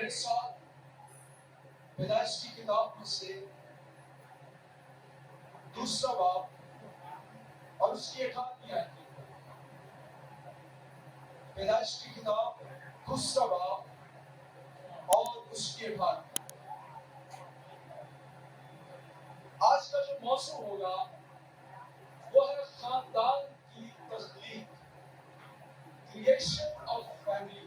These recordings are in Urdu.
میرے ساتھ پیدائش کی کتاب میں سے دوسرا باب اور اس کی 18ویں آیت کی پیدائش کی کتاب دوسرا باب اور اس کی 18ویں. آج کا جو موضوع ہوگا وہ ہے خاندان کی تخلیق، کریشن آف فیملی.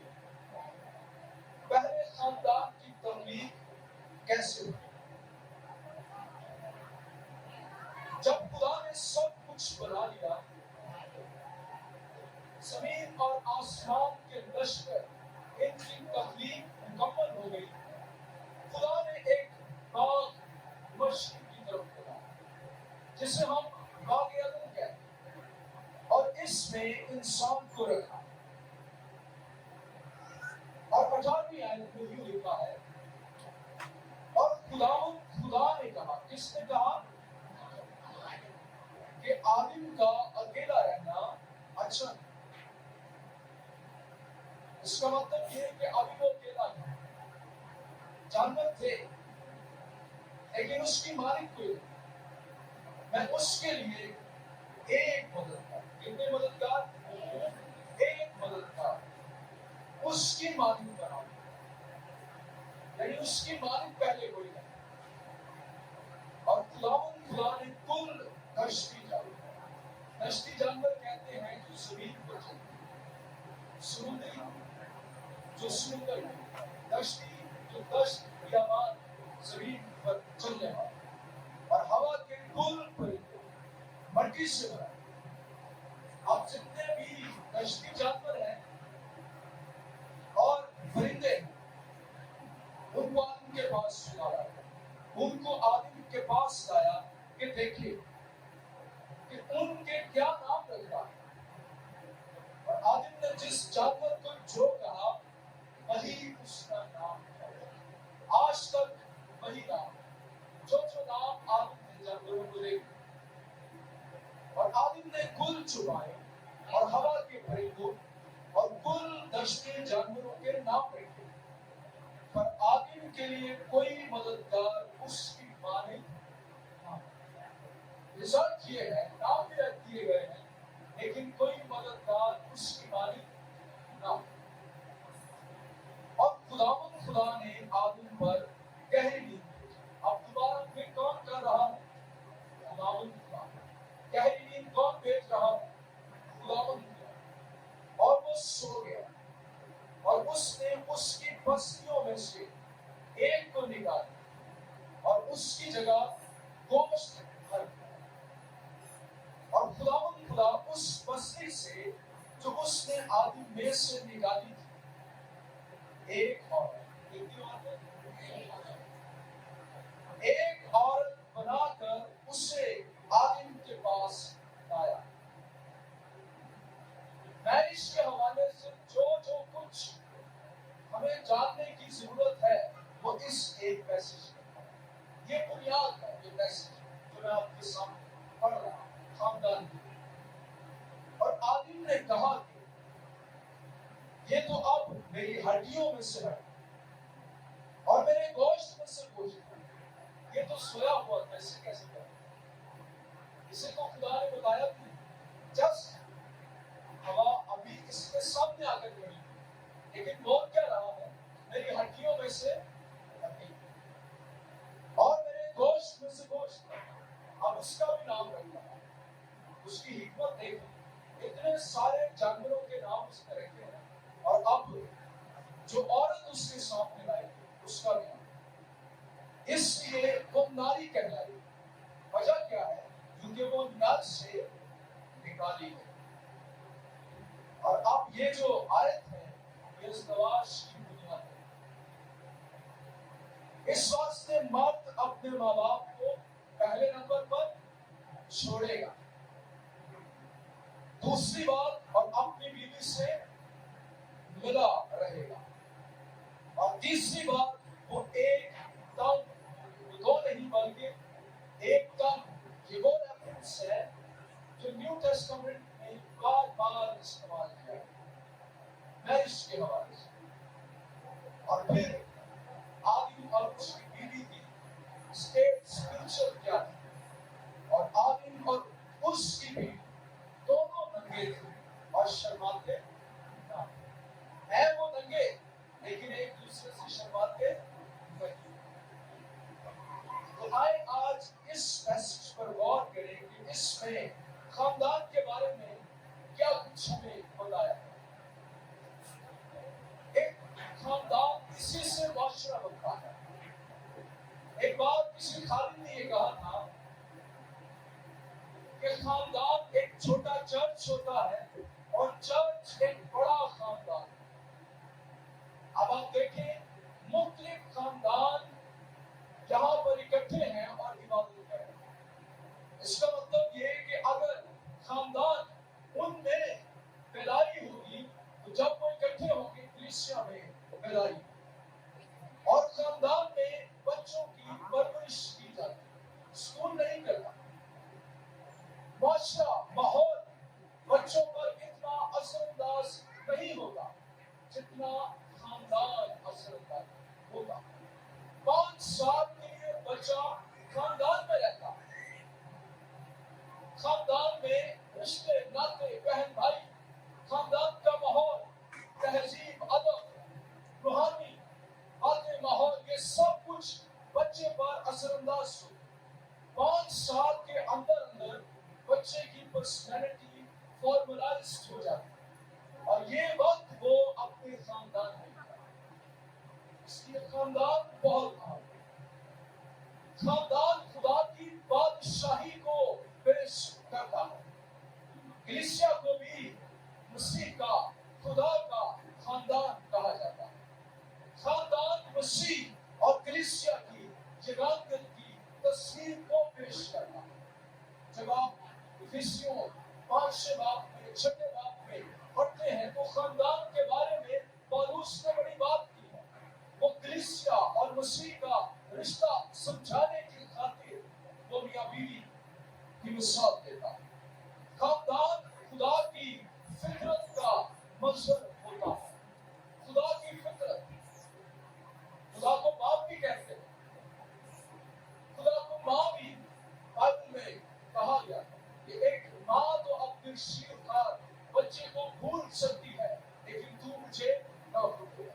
پہلے خاندان کی تخلیق کیسے ہوئی؟ جب خدا نے سب کچھ بنا لیا، زمین اور آسمان کے لشکر، ان کی تخلیق مکمل ہو گئی، خدا نے ایک باغ مشرق کی طرف بنا جسے ہم باغ عدن کہتے ہیں، اور اس میں انسان کو رکھا. اور 18ویں آیت میں یوں لکھا ہے، اور خدا نے کہا، کس نے کہا؟ کہ آدم کا اکیلا رہنا اچھا نہیں. اس کا مطلب یہ ہے کہ ابھی وہ اکیلا تھا، جانور تھے لیکن اس کی مالک کوئی نہیں. میں اس کے لیے ایک مددگار، کتنے مددگار؟ ایک مددگار اس کی مالک بناؤں، یعنی اس کی مالک پہلے کوئی نہیں. اور خدا نے کل دشتی جانور کہتے ہیں جو زمین پر چلتے ہیں، سمندری جو سمندر میں، دشتی جو دشت بیابان زمین پر چلنے والے، اور ہوا کے کل پرندے مٹی سے بنا. اب جتنے بھی دشتی جانور ہیں اور پرندے ہیں ان کو آدم کے پاس لایا، ان کو آدم کے پاس لایا کہ دیکھیے کہ ان کے کیا نام رکھا ہے. اور آدم نے جس جانور کو جو کہا وہی اس کا نام ہے. آج تک وہی نام، جو نام آدم نے جانوروں کو دے. اور آدم نے کل چبائے اور ہوا کے پرندوں اور کل دشتی جانوروں کے نام رکھے، پر آدم کے لیے کوئی مددگار اس کی مانند نہ. رزلٹ یہ ہے، نام بھی رکھ دیے گئے ہیں لیکن کوئی مددگار اس کی مانند نہ. اور خدا نے آدم پر گہری نیند بھیجی. اب دوبارہ پھر کون کر رہا ہے؟ خدا. گہری نیند کون بھیج رہا ہے؟ خدا. اور وہ سو گیا، اور اس نے اس کی پسلیوں میں سے ایک کو نکالا اور اس کی جگہ گوشت بھر دیا. اور خدا اس پسلی سے جو اس نے آدم میں سے نکالی تھی ایک عورت بنا کر اسے آدم کے پاس لایا. میرج کے حوالے سے جو کچھ ہمیں جاننے کی ضرورت ہے وہ اس ایک میسج میں ہے. یہ بنیاد ہے، یہ میسج جو میں آپ کے سامنے پڑھ رہا ہوں خاندان کی. اور آدم نے کہا کہ یہ تو اب میری ہڈیوں میں سے ہے اور میرے گوشت میں سے گوشت ہے، یہ تو سویا ہوا تھا، اسے کیسے کریں؟ اسے تو خدا نے بتایا کہ جسٹ ہوا ابھی اس کے سامنے آ کر کھڑی، لیکن بول کیا رہا ہے؟ میری ہڈیوں میں سے ہڈی اور میرے گوشت میں سے گوشت. اب اس کا بھی نام رکھا ہے. اس کی حکمت دیکھیں، اتنے سارے جانوروں کے نام اس نے رکھے ہیں، اور اب جو عورت اس کے سامنے لائی اس کا بھی نام. اس لیے وہ ناری کہلائی. وجہ کیا ہے؟ کیونکہ وہ نر سے نکالی گئی. اور اب یہ جو آیت ہے یہ ازدواج کی بنیاد ہے. اس واسطے مرد اپنے ماں باپ کو پہلے نمبر پر چھوڑے گا، دوسری بات اور اپنی بیوی سے ملا رہے گا، اور تیسری بات وہ ایک تن، دو نہیں بلکہ ایک تن. یہ وہ ریفرنس ہے جو نیو ٹیسٹمنٹ میں بار بار استعمال کیا ہے میرج کے حوالے سے. اور پھر معاشرہ ماحول بچوں پر اتنا اثر انداز نہیں ہوتا جتنا خاندان اثر انداز ہوتا. 5 سال کے لیے بچہ خاندان میں رہتا ہے. خاندان میں رشتے ناطے بہن بھائی خاندان کا ماحول تہذیب ادب روحانی باتیں ماحول یہ سب کچھ بچے پر اثر انداز ہو. 5 سال کے اندر بچے کی پرسنالٹی فارملائزڈ ہو جاتی ہے اور یہ وقت وہ اپنے خاندان میں اس لیے خاندان بہت اہم ہے. خاندان خدا کی بادشاہی کو پیش کرتا ہے. کلیسیا کو بھی مسیح کا خدا کا خاندان کہا جاتا ہے. خاندان مسیح اور کلیسیا کی جگانگت کی تصویر کو پیش کرتا ہے. جب آپ افیسیوں 5 باب میں 6 باب میں پڑھتے ہیں تو خاندان کے بارے میں پالوس نے بڑی بات کی ہے. وہ کلیسیا اور مسیح کا رشتہ سمجھانے کی خاطر وہ میاں بیوی کی مثال دیتا ہے. خاندان خدا کی فطرت کا مظہر ہوتا ہے. خدا کی فطرت خدا کو باپ بھی کہتے ہیں خدا کو ماں بھی بائبل میں کہا گیا ہے. ایک ماں تو اپنے شیر خار بچے کو بھول سکتی ہے لیکن تو مجھے نہ بھول.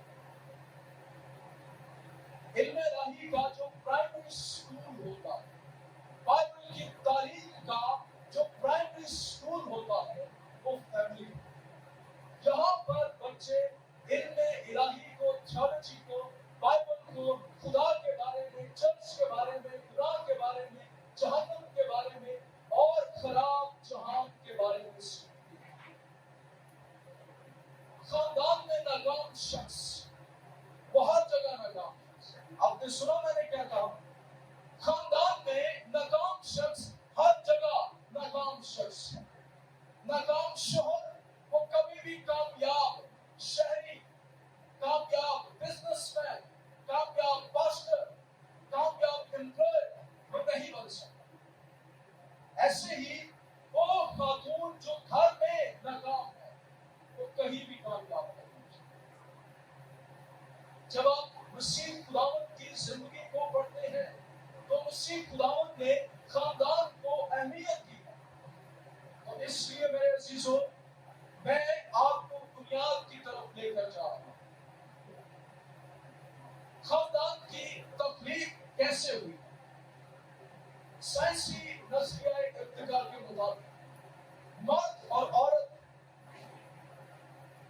علم الہی کا جو پرائمری اسکول ہوتا ہے بائبل کی تعلیم کا جو پرائمری اسکول ہوتا ہے وہ فیملی ہے. جہاں پر بچے علم الہی کو تھیولوجی کو بائبل کو خدا کے بارے میں چرچ کے بارے میں گناہ کے بارے میں جہنم کے بارے میں اور خراب جہان کے بارے میں سیکھتے ہیں. خاندان میں ناکام شخص وہ ہر جگہ ناکام. آپ نے سنا میں نے کیا کہا؟ خاندان میں ناکام شخص ہر جگہ ناکام شخص ہے. ناکام شوہر وہ کبھی بھی کامیاب شہری کامیاب بزنس مین کامیاب پاسٹر کامیاب امپلائر وہ نہیں بن سکتا. ایسے ہی وہ خاتون جو گھر میں ناکام ہے وہ کہیں بھی کامیاب نہیں ہو سکتی. جب آپ مسیح خداوند کی زندگی کو پڑھتے ہیں تو مسیح خداوند نے خاندان کو اہمیت دی ہے. اور اس لیے میرے عزیزوں میں آپ کو بنیاد کی طرف لے کر جا رہا ہوں. خاندان کی تخلیق کیسے ہوئی؟ سائنسی نظریہ ارتقاء کے مطابق مرد اور عورت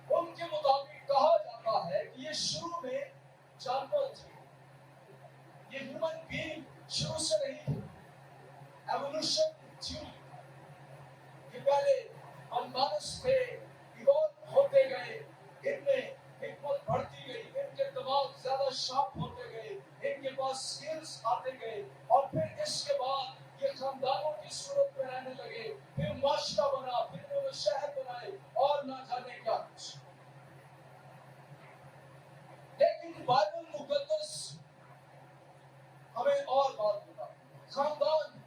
ان کے مطابق کہا جاتا ہے کہ یہ شروع میں جانور تھے. یہ ہیومن بینگ شروع سے نہیں تھے. ایوولوشن تھیوری یہ پہلے انمانس تھے ایوالو ہوتے گئے. ان میں حکمت بڑھتی گئی. ان کے دماغ زیادہ شارپ ہوتے گئے. ان کے پاس سکلز آتے گئے اور پھر اس کے بعد یہ خاندانوں کی صورت میں رہنے لگے. پھر معاشرہ بنا. پھر انہوں نے شہر بنائے اور نہ جانے کیا کچھ. لیکن بائبل مقدس ہمیں اور بات بتاتا ہے. خاندان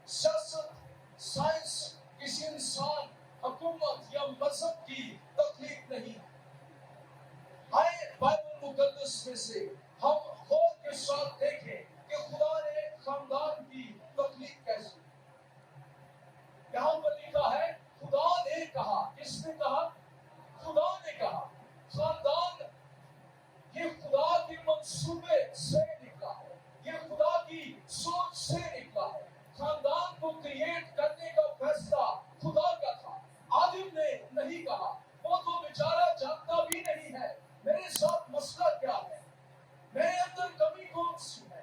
سیاست سائنس کسی انسان حکومت یا مذہب کی تخلیق نہیں ہے. آئے بائبل مقدس میں سے ہم غور کے ساتھ دیکھیں کہ خدا نے خاندان کی تخلیق کیسے. یہاں پر لکھا ہے خدا نے کہا. کس نے کہا؟ خدا نے کہا. خاندان یہ خدا کے منصوبے سے نکلا ہے. یہ خدا کی سوچ سے نکلا ہے. خاندان کو کریٹ کرنے کا فیصلہ خدا کا تھا. آدم نے نہیں کہا. وہ تو بیچارہ جانتا بھی نہیں ہے میرے ساتھ مسئلہ کیا ہے, میرے اندر کمی کون سی ہے.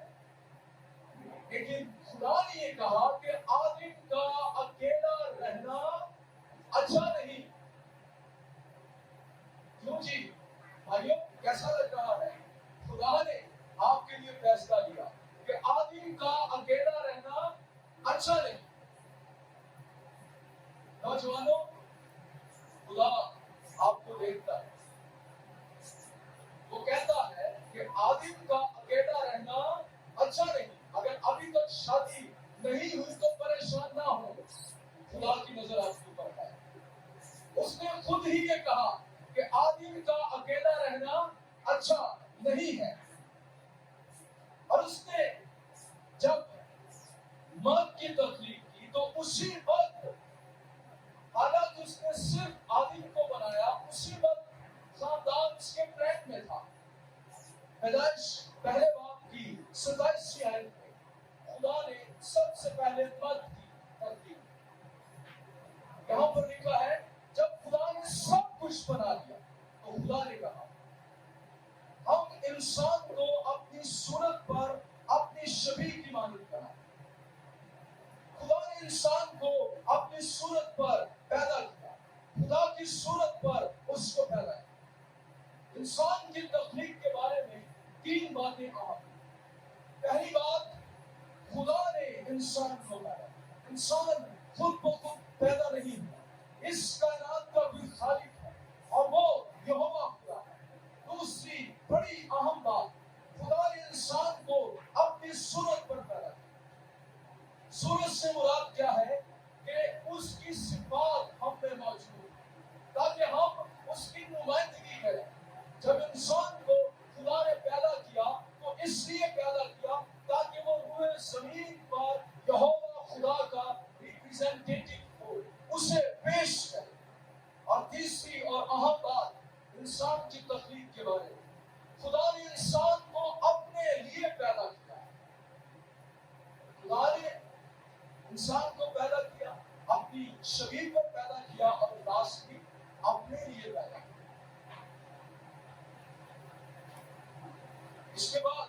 لیکن خدا نے یہ کہا کہ آدم کا اکیلا رہنا اچھا نہیں. کیوں جی بھائیو کیسا لگ رہا ہے؟ خدا نے آپ کے لیے فیصلہ لیا کہ آدم کا اکیلا رہنا اچھا نہیں. نوجوانوں خدا آپ کو دیکھتا ہے. وہ کہتا ہے کہ آدم کا اکیلا رہنا اچھا نہیں. اگر ابھی تک شادی نہیں ہوئی تو پریشان نہ ہو. اچھا نہیں ہے. اور اس نے جب مرد کی تخلیق کی تو اسی وقت، حالانکہ اس نے صرف آدم کو بنایا، اسی وقت خاندان اس کے پلان میں تھا. پیدائش پہلے باب کی 27 آیت میں خدا نے سب سے پہلے مرد کی تخلیق. یہاں پر لکھا ہے جب خدا نے سب کچھ بنا دیا تو خدا نے کہا ہم انسان کو اپنی صورت پر اپنی شبیہ کی مانند بنائیں. خدا نے انسان کو اپنی صورت پر پیدا کیا، خدا کی صورت پر اس کو پیدا کیا. انسان کی تخلیق کے بارے میں 3 باتیں اہم. پہلی بات، خدا نے انسان کو پیدا کیا. انسان خود بخود پیدا نہیں ہوا، اس کائنات کا بھی خالق ہے اور وہ یہوہ خدا ہے. دوسری بڑی اہم بات، خدا نے انسان کو اپنی صورت پر پیدا کیا. صورت سے مراد کیا ہے؟ کہ اس کی صفات ہم میں موجود ہے تاکہ ہم اس کی نمائندگی کریں. جب انسان کو خدا نے پیدا کیا تو اس لیے پیدا کیا تاکہ وہ روئے زمین پر یہوہ خدا کا ریپریزنٹیٹیو ہو، اسے پیش کرے. اور تیسری اور اہم بات انسان کی تخلیق کے بارے میں، خدا نے انسان کو اپنے لیے پیدا کیا. خدا نے انسان کو پیدا کیا، اپنی شبیہ پر پیدا کیا اور لاسٹلی اپنے لیے پیدا کیا. اس کے بعد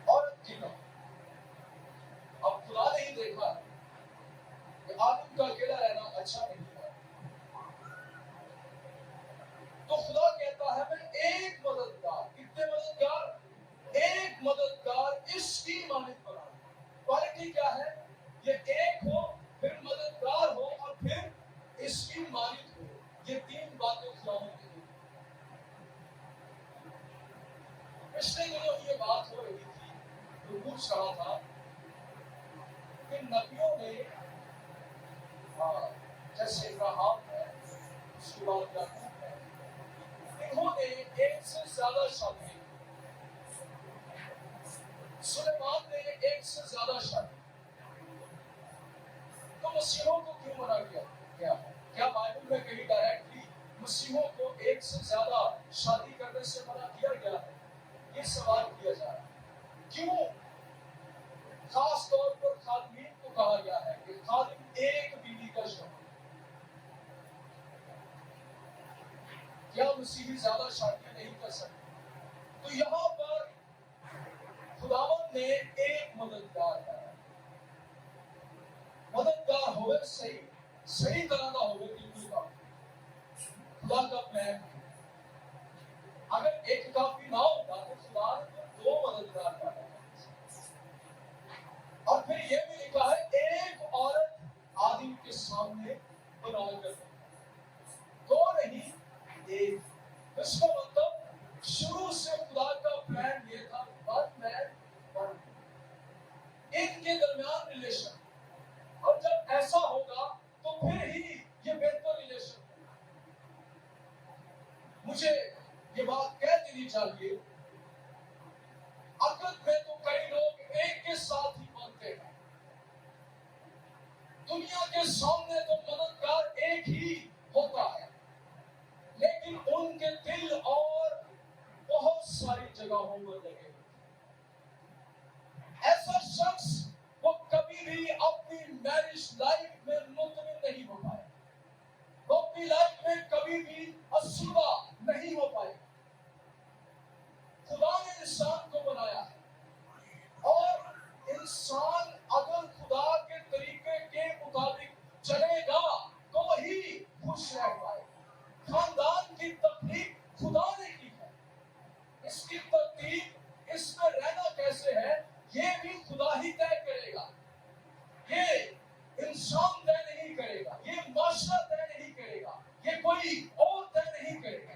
عورت کی بات. اب خدا نے ہی دیکھا کہ آدم کا اکیلا رہنا اچھا نہیں ہے، تو خدا کہتا ہے میں ایک مددگار. کتنے مددگار؟ ایک مددگار اس کی مانند بناؤں. کوالٹی کیا ہے؟ یہ ایک ہو، پھر مددگار ہو اور پھر اس کی مانند ہو. یہ 3 باتیں خدا نے کی. پچھلے دنوں یہ بات ہو رہی تھی، تو پوچھ رہا تھا کہ نبیوں نے جیسے ابراہیم ہے، اس کے بعد یعقوب ہے، انہوں نے ایک سے زیادہ شادی کی. سلیمان نے ایک سے زیادہ شادی. تو مسیحوں کو کیوں منع کیا گیا؟ کیا بائبل میں کہیں ڈائریکٹلی مسیحوں کو ایک سے زیادہ شادی کرنے سے منع کیا گیا ہے؟ یہ سوال کیا جا رہا ہے. کیوں خاص طور پر خادمین کو کہا گیا ہے کہ خادم ایک بیوی کا شوہر؟ کیا مسیحی زیادہ شادیاں نہیں کر سکتے؟ تو یہاں پر خداوند نے ایک مددگار ہے. مددگار ہوئے صحیح طرح کا ہوئے بالکل کا خدا کا پلان. اگر ایک کافی نہ ہوتا تو خدا نے 2 مددگار پیدا کیا. اور پھر یہ بھی لکھا ہے ایک عورت آدم کے سامنے بنا کر 2 نہیں 1. اس کا مطلب شروع سے خدا کا پلان یہ تھا ون مین ون. ان کے درمیان ریلیشن، اور جب ایسا ہوگا تو پھر ہی یہ بہتر ریلیشن. مجھے یہ بات کہہ دینی چاہیے، عقل میں تو کئی لوگ ایک کے ساتھ ہی مانتے ہیں. دنیا کے سامنے تو مددگار ایک ہی ہوتا ہے، لیکن ان کے دل اور بہت ساری جگہوں پر لگے. ایسا شخص وہ کبھی بھی اپنی میرج لائف میں مطمئن نہیں ہو پائے، وہ اپنی لائف میں کبھی بھی اسودہ نہیں ہو پائے. خدا نے انسان کو بنایا ہے اور انسان اگر خدا کے طریقے کے مطابق چلے گا تو ہی خوش رہ پائے. خاندان کی تخلیق خدا نے کی ہے، اس کی ترتیب، اس میں رہنا کیسے ہے، یہ بھی خدا ہی طے کرے گا. یہ انسان طے نہیں کرے گا، یہ معاشرہ طے نہیں کرے گا، یہ کوئی اور طے نہیں کرے گا.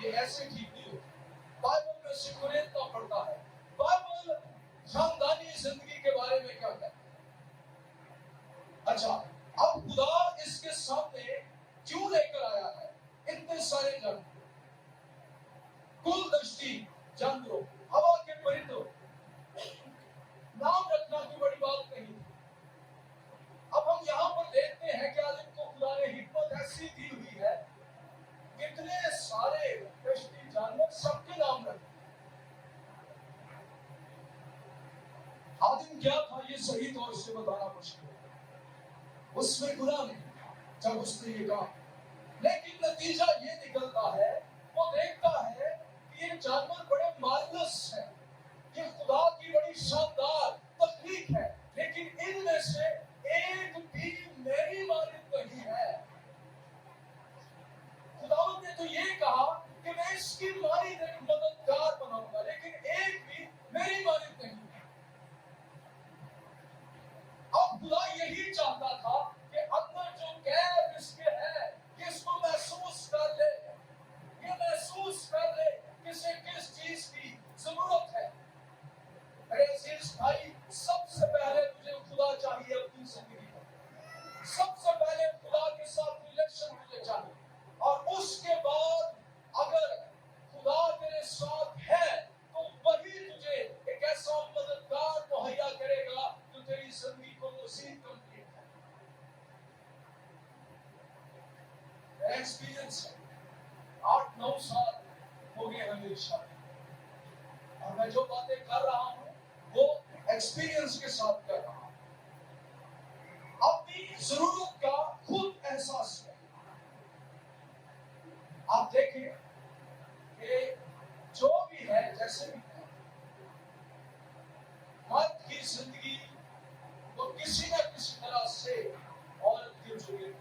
یہ ایسے ٹھیک نہیں ہوتا. بائبل میں سکوریتنا پڑتا ہے. بائبل خاندانی زندگی کے بارے میں کیا کہتا ہے؟ اچھا اب خدا اس کے سامنے کیوں لے کر آیا ہے اتنے سارے جانور؟ کل دشتی جانوروں، ہوا کے پرندوں، نام رکھنا کوئی بڑی بات نہیں. اب ہم یہاں پر دیکھتے ہیں کہ عالم کو خدا نے حکمت ایسی دی ہوئی ہے، کتنے سارے دشتی جانور سب کے نام رکھتے. آدم کیا تھا یہ صحیح طور سے بتانا مشکل ہے، اس میں گناہ نہیں جب اس نے یہ کہا، لیکن نتیجہ یہ نکلتا ہے وہ دیکھتا ہے کہ یہ جانور بڑے مارولس ہیں، یہ خدا کی بڑی شاندار تخلیق ہے، لیکن ان میں سے ایک بھی میری مانند نہیں ہے. خداوند نے تو یہ کہا کہ میں اس کی مانند ایک مددگار بناؤں گا، لیکن ایک بھی میری مانند نہیں. اب خدا یہی چاہتا تھا کہ اندر جو غیر اس کے ہے کہ اس کو محسوس کر لے، یہ محسوس کر لے کسے کس چیز کی ضرورت ہے. میرے عزیز بھائی، سب سے پہلے تجھے خدا چاہیے اپنی زندگی میں. سب سے پہلے خدا کے ساتھ ریلیشن تجھے چاہیے، اور اس کے بعد اگر خدا تیرے ساتھ ہے تو وہی تجھے ایک ایسا مددگار مہیا کرے گا جو تیری زندگی کو مزید کمپلیٹ ہے. میرا ایکسپیرینس ہے، 8-9 سال ہو گئے ہیں میری شادی، اور میں جو باتیں کر رہا ہوں وہ ایکسپیرینس کے ساتھ کر رہا ہوں. اپنی ضرورت کا خود احساس ہے. آپ دیکھیں کہ جو بھی ہے جیسے بھی ہے، مرد کی زندگی وہ کسی نہ کسی طرح سے عورت کی جڑی ہے.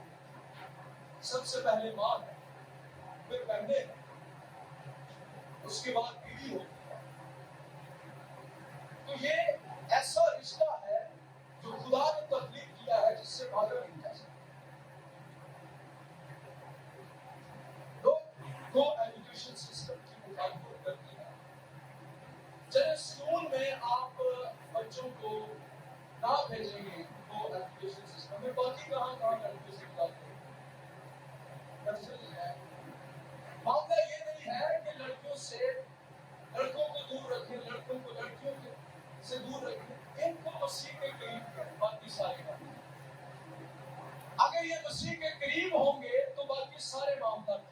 سب سے پہلے ماں ہے، پھر بہنیں ہیں، اس کے بعد بیوی ہوتی ہے. تو یہ ایسا رشتہ ہے جو خدا نے تخلیق کیا ہے جس سے بھاگا نہیں جا سکتا. لوگ دو ایجوکیشن سسٹم کی مخالفت کرتی ہے. جب اسکول میں آپ بچوں کو نہ بھیجیں گے تو ایجوکیشن سسٹم میں باقی کہاں کہاں ایجوکیشن ڈالتے ہیں. معاملہ یہ نہیں ہے کہ لڑکیوں سے لڑکوں کو دور رکھیں، لڑکوں کو لڑکیوں سے دور رکھیں. ان کو مسیح کے قریب کریں، باقی سارے باتیں. اگر یہ مسیح کے قریب ہوں گے تو باقی سارے معاملات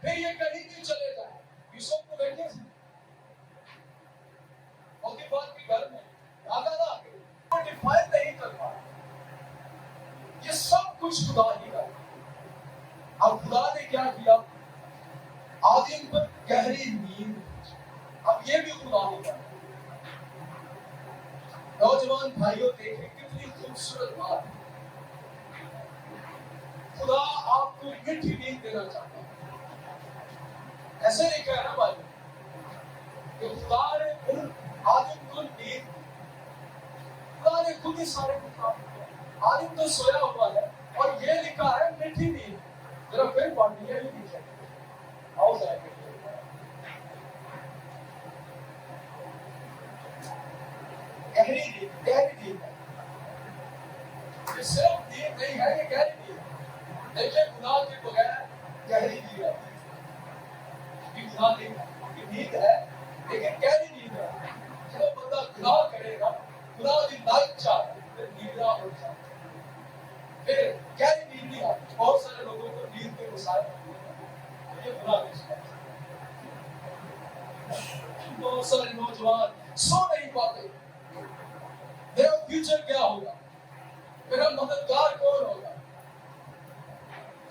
پھر یہ کہیں بھی چلے جائیں. یوسف کو دیکھیں ہوتی بات کی گھر میں آگا نہ ڈیفائن نہیں کر پا. یہ سب کچھ خدا ہی کا. اب خدا نے کیا کیا؟ آدم پر گہری نیند. اب یہ بھی خدا ہی کا. نوجوان بھائیوں دیکھیں کتنی خوبصورت بات ہے. خدا آپ کو میٹھی نیند دینا چاہتا ہے. ایسے نہیں کہنا بھائی کہ خدا نے آدم کو نیند، خدا نے خود ہی سارے کام کیا. آدم تو سویا ہوا ہے اور یہ لکھا ہے میٹھی نیند. ذرا پھر پڑھنی ہے نہیں لکھا آؤ جائے گا. گہری نیند، گہری نیند ہے. یہ صرف نیند نہیں ہے، یہ گہری نیند ہے. دیکھیں گناہ کے بغیر گہری نیند ہے. یہ گناہ نہیں ہے، یہ نیند ہے لیکن گہری نیند ہے. جب بندہ گناہ کرے گا، گناہ کی لائف چاہے پھر نیندہ ہو جائے. پھر گہری نیند نہیں آتی. بہت سارے لوگوں کو نیند کے مسائل یہ گناہ کی شکایت. بہت سارے نوجوان سو نہیں پاتے. میرا فیوچر کیا ہوگا؟ میرا مددگار کون ہوگا؟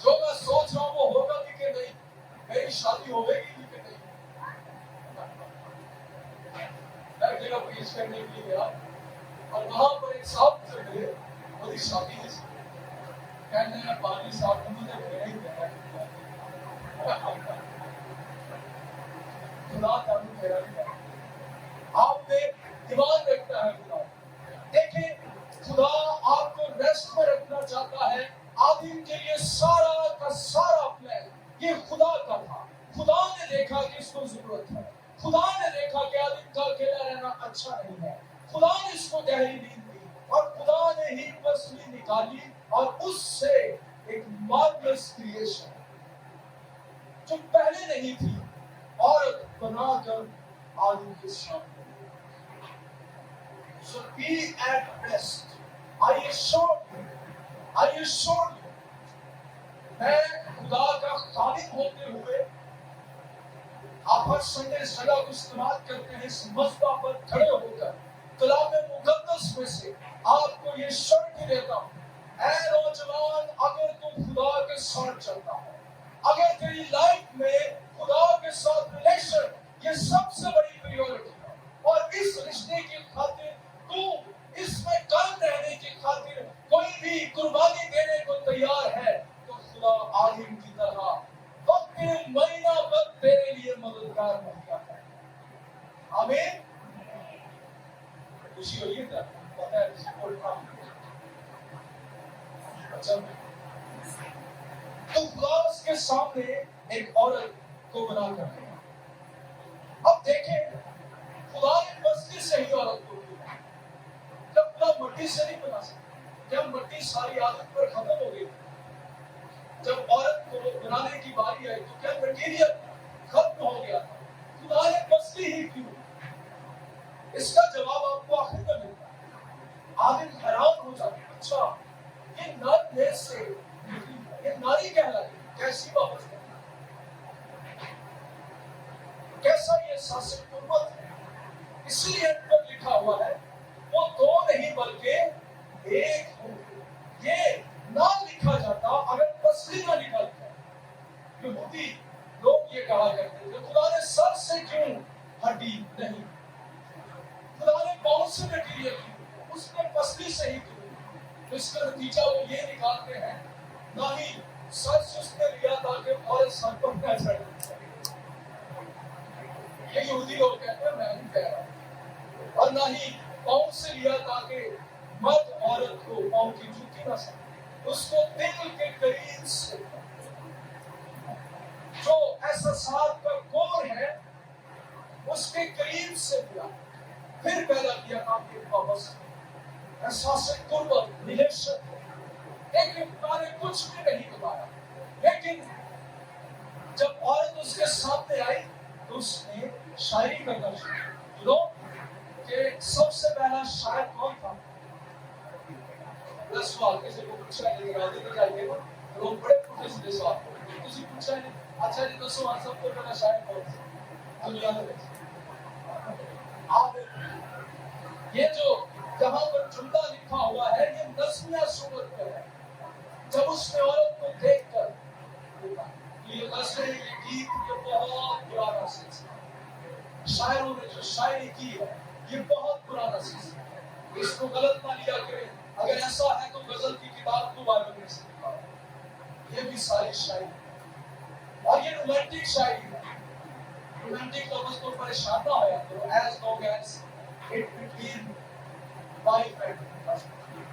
جو میں سوچ رہا ہوں وہ ہوگا بھی کہ نہیں؟ میری شادی ہوگی بھی کہ نہیں؟ میں ایک جگہ پیش کرنے کے لیے گیا اور وہاں پر ایک صاحب سے ملے. میری شادی نہیں سی. کہنے ہیں پانی صاحب مجھے میرا ہی کہنا ہے. خدا تعلق میرا بھی ہے. آپ نے دیوان رکھنا ہے خدا. دیکھیں خدا آپ کو ریسٹ میں رکھنا چاہتا ہے. آدم کے لیے سارا کا سارا پلان یہ خدا کا تھا. خدا دیکھا کہ اس کو ضرورت ہے, خدا نے دیکھا کہ آدمی کا اکیلا رہنا اچھا نہیں ہے, خدا نے اس کو گہری نیند دی اور خدا نے ہی پسلی نکالی اور اس سے ایک مارولس کریشن جو پہلے نہیں تھی عورت بنا کر آدمی کے سامنے. So be at rest. I assure you, میں خدا کا خالق ہوتے ہوئے آپ ہر سنڈے اس جگہ کو استعمال کرتے ہیں, اس مذبح پر کھڑے ہو کر کلام مقدس میں سے آپ کو یہ شرط دیتا ہوں, اے نوجوان, اگر تم خدا کے ساتھ چلتا ہے, اگر تیری لائف میں خدا کے ساتھ ریلیشن یہ سب سے بڑی پریورٹی ہے, اور اس رشتے کی خاطر تو اس میں قائم رہنے کی خاطر کوئی بھی قربانی دینے کو تیار ہے, تو خدا عالم کی طرح وقت مہینہ بھر تیرے لیے مددگار مہیا ہے. آمین. خوشی ہوئی ہے, پتہ ہے کسی کو اچھا تو خدا اس کے سامنے ایک عورت کو بنا کر ہے. اب دیکھیں خدا نے بستی سے ہی عورت کو بنا, جب خدا مٹی سے نہیں بنا سکتا, جب مٹی ساری عادت پر ختم ہو گئی, جب عورت کو بنانے کی باری آئی تو کیا مٹیریل ختم ہو گیا تھا, خدا نے بستی ہی کیوں؟ اس کا جواب آپ کو آخر میں ملتا ہے. آدمی حیران ہو جاتا ہے, اچھا یہ نر میں سے نکلی ہے, یہ ناری کہلائی, کیسی بات ہے, کیسا یہ احساس قربت ہے. اسی لیے ان پر لکھا ہوا ہے وہ دو نہیں بلکہ ایک ہو. یہ نہ لکھا جاتا اگر تصویر نہ نکلتا. یہودی لوگ یہ کہا کرتے تھے خدا نے سر سے کیوں ہڈی نہیں, خدا نے پاؤں سے مٹیریل کیوں, اس نے پسلی سے ہی کیوں. اس کا نتیجہ وہ یہ نکالتے ہیں, نہ ہی سر سے اس نے لیا تاکہ عورت سر پر نہ چڑھے. یہ یہودی لوگ کہتے ہیں, میں نہیں کہہ رہا, اور نہ ہی پاؤں سے لیا تاکہ مرد عورت کو پاؤں کی جوتی نہ سکے. اس کو دل کے قریب سے جو احساسات کا کور ہے اس کے قریب سے دیا, پھر پیدا کیا آپ کے واپس احساس قربت ریلیشن. لیکن خدا نے کچھ بھی نہیں بتایا, لیکن جب عورت اس کے سامنے آئی تو اس نے شاعری کرنا شروع کہ سب سے پہلا شاعر کون تھا. سوال کسی کو پوچھا ہے, لوگ بڑے پوچھے سیدھے سوال کسی پوچھا ہے, اچھا جی دوستوں سب کو پہلا شاعر کون تھا دنیا میں. یہ جو جہاں پر جملہ لکھا ہوا ہے یہ نظمیہ صورت پر ہے. جب اس نے عورت کو دیکھ کر یہ غزلیں, یہ گیت, یہ بہت پرانا سلسلہ, شاعروں نے جو شاعری کی ہے یہ بہت پرانا سلسلہ ہے. اس کو غلط نہ لیا کریں, اگر ایسا ہے تو غزل کی کتاب کو بائبل میں سے نکالو. یہ بھی ساری شاعری ہے اور یہ رومانٹک شاعری ہے. رومانٹک لفظ کو پریشان نہ ہو تو as long as it between wife and husband.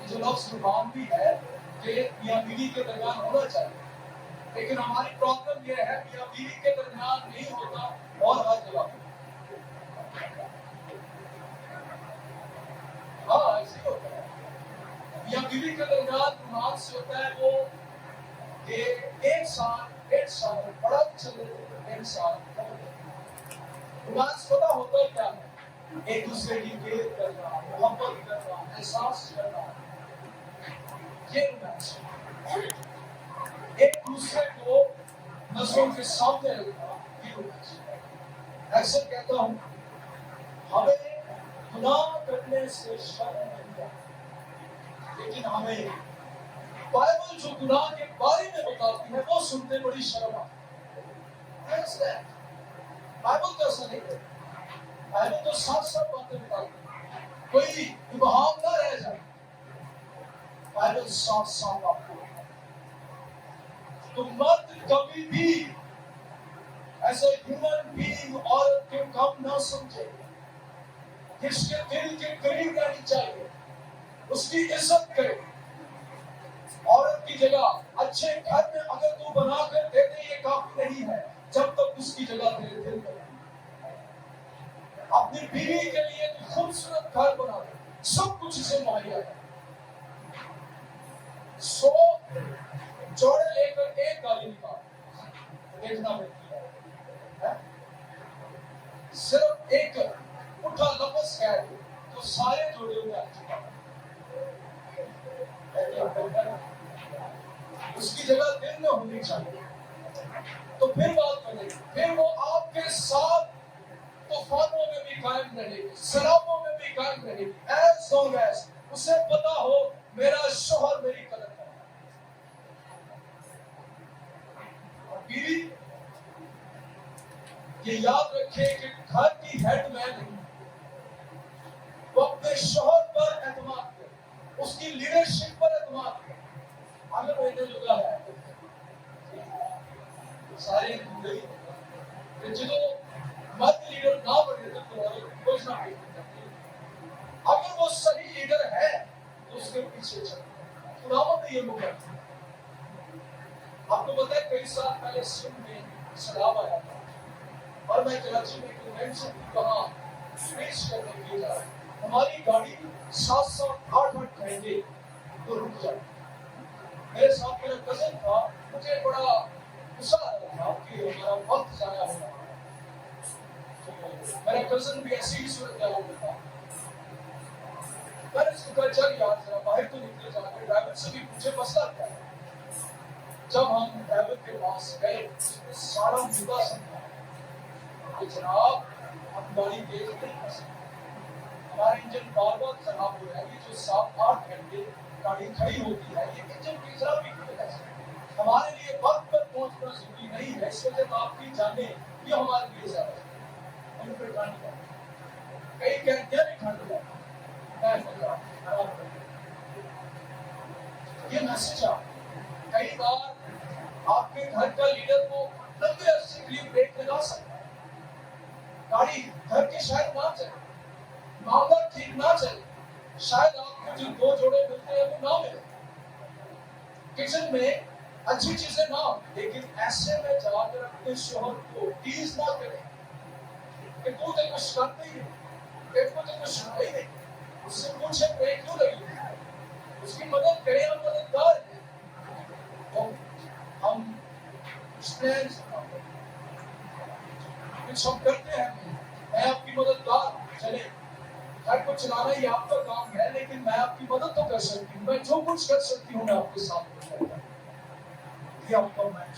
جو لفظ رومان بھی ہے کہ میاں بیوی کے درمیان ہونا چاہیے, لیکن ہماری پرابلم یہ ہے میاں بیوی کے درمیان نہیں ہوتا اور ہر جگہ. ہاں ایسے ہی ہوتا ہے. میاں بیوی کے درمیان رومان سے ہوتا ہے وہ کہ ایک سال ڈیڑھ سال بڑا چلے ڈیڑھ سال رومانس پتا ہوتا ہے کیا ہے, ایک دوسرے کی کیئر کرنا, محبت کرنا, احساس کرنا, یہ رومانس. ایک دوسرے کو نظروں کے سامنے رکھنا, یہ رومانس. اکثر کہتا ہوں ہمیں گناہ کرنے سے شرم نہیں آتی, لیکن ہمیں بائبل جو گناہ کے بارے میں بتاتی ہے وہ سنتے بڑی شرم آتی ہے. بائبل تو ایسا نہیں ہے, بائبل تو ساتھ ساتھ باتیں بتاتی ہے, کوئی ابہام نہ رہ جائے. بائبل ساتھ ساتھ آپ کو تو مرد کبھی بھی ایسے ہیومن بینگ عورت کے کم نہ سمجھے, اس کے دل کے قریب رہنی چاہیے, اس کی عزت کرے. عورت کی جگہ اچھے گھر میں اگر تو بنا کر دے دے یہ کافی اپنی بیوی کے لیے ایک خوبصورت گھر بنا دے، سب کچھ اسے مہیا ہے. 100 جوڑے لے کر ایک گالی نکال دیکھنا ملتی ہے. صرف ایک اٹھا لفظ کہہ دے تو سارے جوڑے ہوئے آ چکا. اس کی جگہ دل میں ہونی چاہیے تو پھر بات بنے گی. پھر وہ آپ کے ساتھ طوفانوں میں بھی قائم رہے گی، سیلابوں میں بھی قائم رہے گی، ایز لانگ ایز اسے پتا ہو میرا شوہر میری قدر کرتا ہے. اور بیوی یہ یاد رکھے کہ گھر کی ہیڈ میں نہیں، وہ اپنے شوہر پر اعتماد کرے، اس کی لیڈرشپ پر اعتماد کرے. اگر وہ اتنے جگہ ہے ساری زندگی کہ جدو مرد لیڈر نہ بنے تو کچھ نہ اگر وہ صحیح لیڈر ہے تو اس کے پیچھے چلے. خداوند نے یہ مقرر. آپ کو پتا ہے کئی سال پہلے سندھ میں سیلاب آیا تھا اور میں کراچی میں کنونشن کی وہاں پیش کرنے کے لیے جا رہا. ہماری گاڑی 7-8 گھنٹے تو رک جاتی. میرے ساتھ میرا کزن تھا، مجھے بڑا غصہ آ رہا تھا کہ ہمارا وقت ضائع ہو رہا ہے. میرا کزن بھی ایسی ہی صورتحال میں تھا. میں نے اس کو کہا چل یار ذرا باہر تو نکلے جا کے ڈرائیور سے بھی پوچھے مسئلہ کیا ہے. جب ہم ڈرائیور کے پاس گئے اس نے سارا مدعا سمجھا کہ جناب ہم گاڑی تیز نہیں کر سکتے، ہمارا انجن بار بار خراب ہو رہا ہے. یہ جو 7-8 گھنٹے گاڑی کھڑی ہوتی ہے یہ انجن کی ذرا بھی نہیں ہے. ہمارے لیے وقت پر پہنچنا ضروری نہیں ہے، اس وجہ آپ کی جانیں یہ ہمارے لیے زیادہ ہے. ان پہ ٹھنڈ ہے، کئی گھنٹے بھی ٹھنڈ ہے. یہ میسج آپ کئی بار آپ کے گھر کا لیڈر کو لمبے عرصے کے لیے بریک لگا سکتا ہے. گاڑی گھر کے شاید نہ چلے، معاملہ ٹھیک نہ چلے، شاید آپ کو جو 2 جوڑے ملتے ہیں وہ نہ ملے، کچن میں اچھی چیزیں نہ ہوں، لیکن ایسے میں جا کر اپنے شوہر کو ٹیز نہ کرے کہ تو کچھ کرتے ہی نہیں، تو کچھ سنا ہی نہیں. اس سے پوچھے بریک کیوں لگی، اس کی مدد کریں. ہم مددگار ہیں. ہم کچھ ہم کرتے ہیں، میں آپ کی مددگار چلے گھر کو چلانا ہی آپ کا کام ہے، لیکن میں آپ کی مدد تو کر سکتی ہوں. میں جو کچھ کر سکتی ہوں میں آپ کے ساتھ کرتا ہوں. یہ آپ کا میں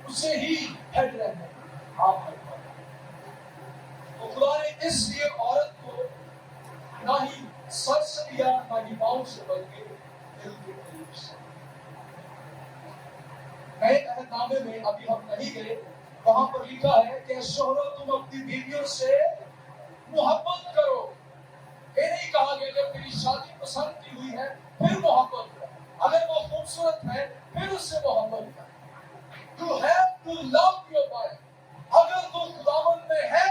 اسے ہی ہیڈ رہنا آپ کا. تو خدا نے اس لیے عورت کو نہ ہی سر سے لیا نہ ہی پاؤں سے، بلکہ دل کے قریب سے. نئے عہد نامے میں ابھی ہم نہیں گئے، وہاں پر لکھا ہے کہ شوہرو تم اپنی بیویوں سے محبت کرو. یہ نہیں کہا گیا جب تیری شادی پسند کی ہوئی ہے پھر محبت کرو، اگر وہ خوبصورت ہے پھر اس سے محبت کرو. You have to love your wife. اگر تو خداوند میں ہے،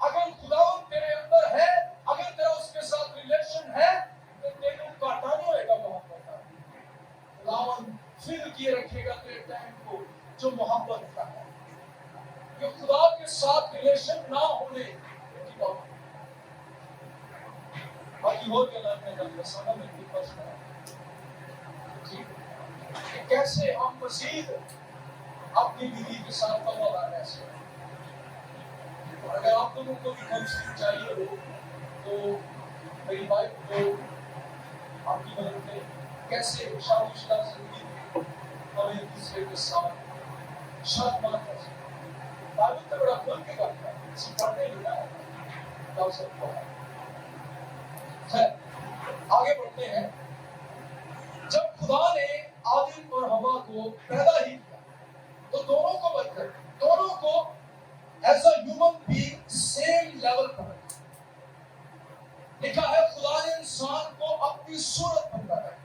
اگر خداوند تیرے اندر ہے، اگر تیرا اس کے ساتھ ریلیشن ہے تو تیرے کاٹا نہیں ہوئے گا محبت کا. خداوند پھر کیے رکھے گا تیرے ٹائم کو جو محبت کا ہے. کہ خدا کے ساتھ ریلیشن نہ ہونے کی بات باقی ہو کے اللہ نے جب رسالہ میں بھی پڑھ رہا ہے کہ کیسے ہم مزید اپنی بیوی کے ساتھ وفادار رہ سکتے. اور اگر آپ لوگوں کو بھی کاؤنسلنگ چاہیے ہو تو میری وائف کو آپ کی مدد میں کیسے شادی شدہ زندگی میں ہم ایک دوسرے کے ساتھ شادمان کر سکتے. تعلق تو بڑا کھول کے کرتا ہے، کسی پڑھنے لگا ہے ڈال سکتا ہے. خیر آگے بڑھتے ہیں. جب خدا نے آدم اور حوا کو پیدا ہی کیا تو دونوں کو بدل دونوں کو as a human being same level پر لکھا ہے. خدا نے انسان کو اپنی صورت پر پیدا کیا.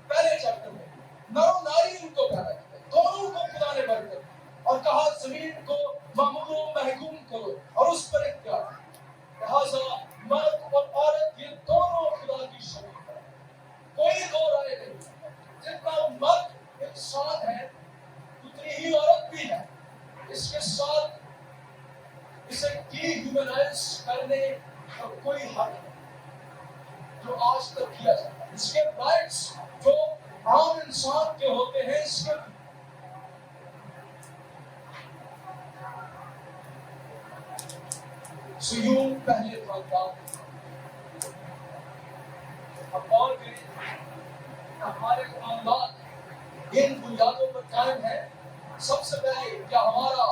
پہلے چیپٹر میں نر و ناری ان کو پیدا کیا، دونوں کو خدا نے برکت دی اور کہا زمین کو معمور و محکوم کرو اور اس پر اختیار کرو. لہذا مرد اور عورت یہ دونوں خدا کی شریک ہے، کوئی دو رائے نہیں. جتنا مرد انسان ہے سیوں پہلے خاندان اب اور بھی ہمارے خاندان ان بنیادوں پر قائم ہے. سب سے پہلے کیا ہمارا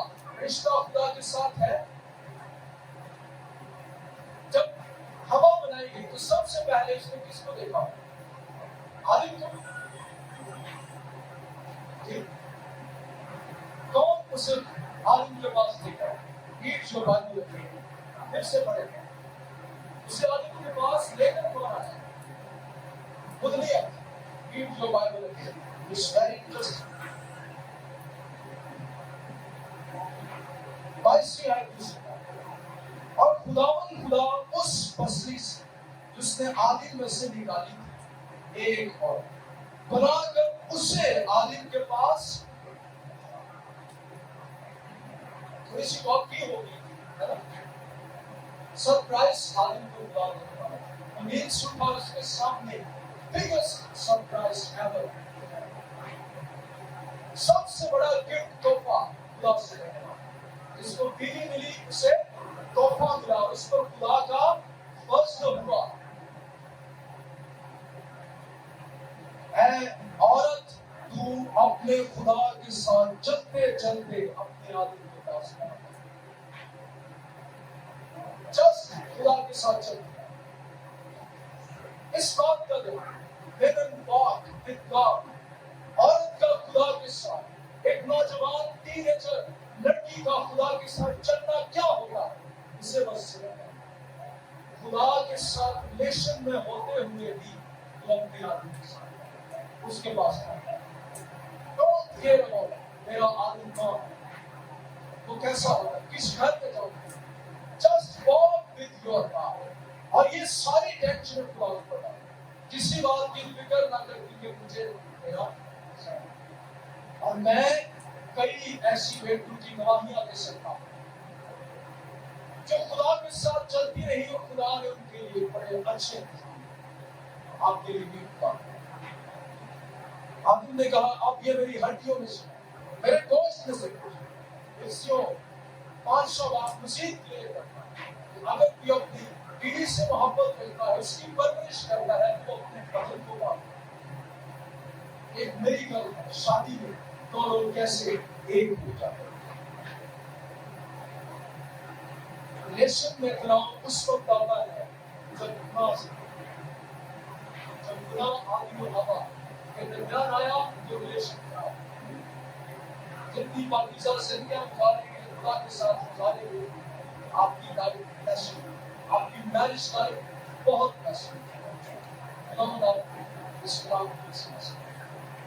رشتہ خدا کے ساتھ ہے؟ جب ہوا بنائی گئی تو سب سے پہلے اس نے کس کو دیکھا؟ آدم کو. کون اسے آدم کے پاس دیکھا؟ ایک جو بات ہوتی ہے پھر سے پڑھے اسے آدم کے پاس لے کر کون آیا؟ خود نہیں آیا. ایک جو بات ہوتی ہے اس ویری انٹرسٹنگ. 22 آیت میں اور خدا اس پسلی سے جس نے آدم میں سے نکالی تھی ایک اور بنا کر اسے آدم کے پاس تھوڑی سی بات کی ہوگی سرپرائز آدم کو خدا نے امید صبح اس کے سامنے بگیسٹ سرپرائز ایور. سب سے بڑا گفٹ تحفہ خدا سے ہے. جس کو بیوی ملی اسے تحفہ ملا, اس پر خدا کا فضل ہوا. اے عورت تو اپنے خدا کے ساتھ چلتے چلتے اپنے آدمی کے پاس جس خدا کے ساتھ چلتے اس بات کا دو لیکن واک عورت کا خدا کے ساتھ ایک نوجوان ٹینیجر لڑکی کا خدا کے ساتھ چلنا کیا ہوگا؟ اسے بس خدا کے ساتھ ریلیشن میں ہوتے ہوئے بھی تو اپنے آدمی کے ساتھ اس کے پاس ڈونٹ کیئر اباؤٹ میرا آدمی کون وہ کیسا ہوگا, کس گھر میں جاؤں گا, just walk with your God. اور یہ ساری ٹینشن خدا پر ڈال, کسی بات کی فکر نہ کرتی کہ مجھے میرا. اور میں کئی ایسی بیٹوں کی گواہیاں دے سکتا ہوں جو خدا کے ساتھ چلتی رہی اور خدا نے ان کے لیے بڑے اچھے آپ کے لیے بھی خدا. آپ نے کہا اب یہ میری ہڈیوں میں سے میرے گوشت میں سے کچھ 500 بات مزید کلیئر کرتا ہے. اگر کوئی اپنی بیوی سے محبت کرتا ہے, اس کی پرورش کرتا ہے, تو اپنے بدن کو بات ایک میری گل ہے شادی میں تو لوگ کیسے ایک ہو جاتے ہیں. ریلیشن میں تناؤ اس وقت آتا ہے جب گناہ آدمی و ہوا کے درمیان آیا جو ریلیشن خراب. جتنی پاکیزہ زندگیاں گزاریں گے خدا کے ساتھ گزاریں گے, آپ کی لائف کیسی, آپ کی میرج لائف بہت کیسی. اللہ آپ اس کلام کی سمجھ